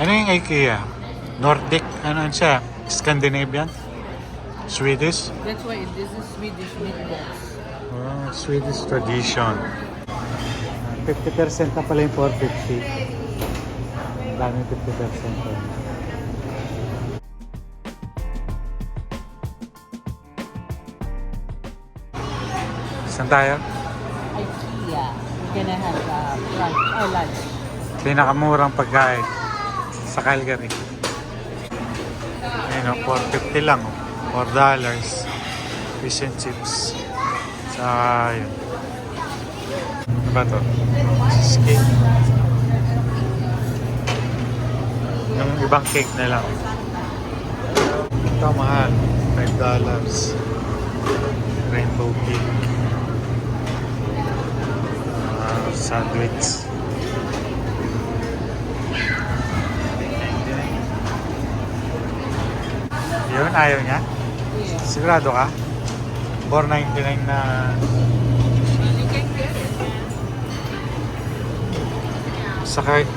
Ano yung IKEA? Nordic? Ano siya? Scandinavian? Swedish? That's why this is Swedish meatballs. Oh, Swedish tradition. 50% na pala yung 450. Ang dami 50% yun. Saan tayo? IKEA. We're gonna have lunch. Pinakamurang pagkain sa Calgary. Ayun o, 450 lang o. $4. Fish and chips. Sa yun. Ano ba to? Cheesecake. Yung ibang cake na lang. Ito mahal. $5. Rainbow cake. Sandwich. Yun, ayaw niya? Yeah. Sigurado ka? $4.99 na... You can get it.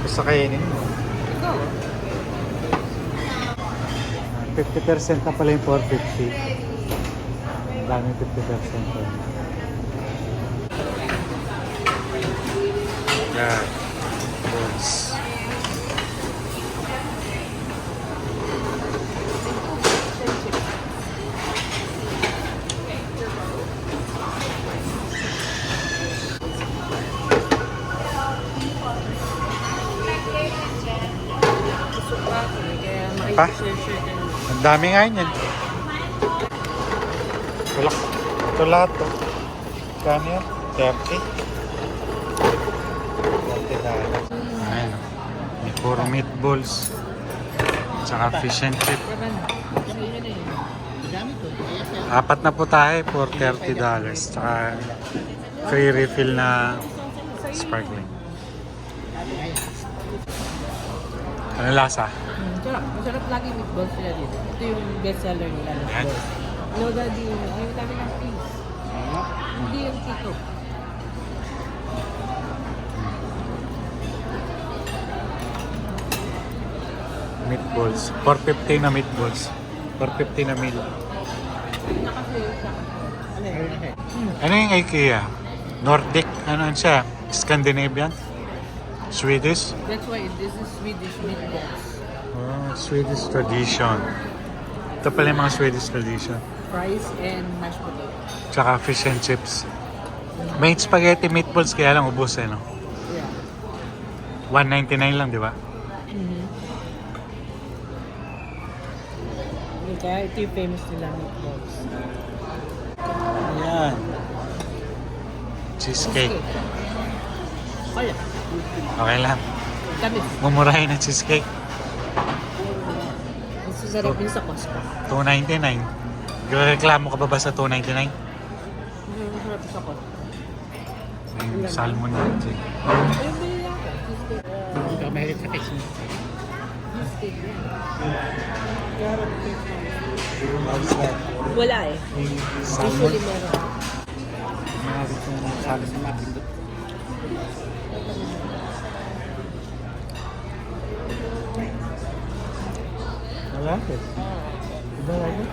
Sakainin mo. Go. 50% na pala yung 450. Ang dami 50% yun. Yan. Balls. Pa? Ang dami nga yun. Ito lahat to. Kano yan? 30? $30. Ayan o. May puro meatballs. Tsaka fish and chip. Apat na po tayo for $30. Tsaka free refill na sparkling. Ano lasa? Sarap. Masarap lagi meatballs nila dito. Ito yung best seller nila. Yan. No, daddy. Ayaw namin ng cheese. Hindi yung tito. Meatballs. $4.50 na meatballs. $4.50 na meal. Ano yung IKEA? Nordic? Ano siya? Scandinavian? Swedish? That's why this is Swedish meatballs. Oh, Swedish tradition. Ito pala yung mga Swedish tradition. Fries and mashed potato. Tsaka fish and chips. May spaghetti meatballs kaya lang ubos eh, no? Yeah. $1.99 lang, di ba? Kaya ito yung famous nila meatballs. Ayan. Cheesecake. Kaya. Okay lang. Kami. Mumurahin na cheesecake. Mas sarap din sa Costco. $2.99. Reklamo ka ba sa $2.99? Masarap sa Costco. Yung salmon natin. Ayun, bili lang ako. Cheesecake. Hindi ka mahilig sa fish. Cheesecake yan. Wala eh. Salmon. Usually meron. Mahilig kong sabi sa matin doon. Wala eh. Diba lagi?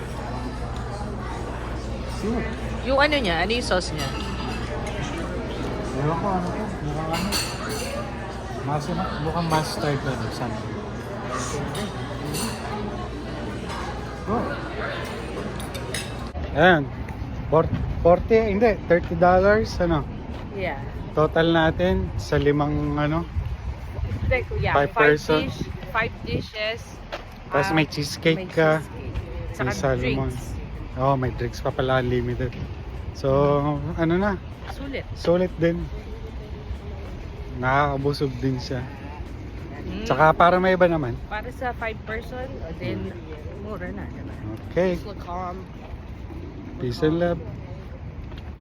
Sure. Yung ano niya, ano yung sauce niya? Ewan ko ano to. Mukhang ano. Mukhang mustard na doon. Saan? Oh. Ayan. 40, hindi. $30. Ano? Yeah. Total natin sa limang ano. Yeah, Five person. Five dishes. Tapos may cheesecake ka. Saka May salmon. drinks. Oh, may drinks pa pala unlimited. So, ano na? Sulit. Sulit din. Nakakabusog din siya. Tsaka para may iba naman. Para sa 5 person, then mura na. Diba? Okay. Just look calm. Peace and love.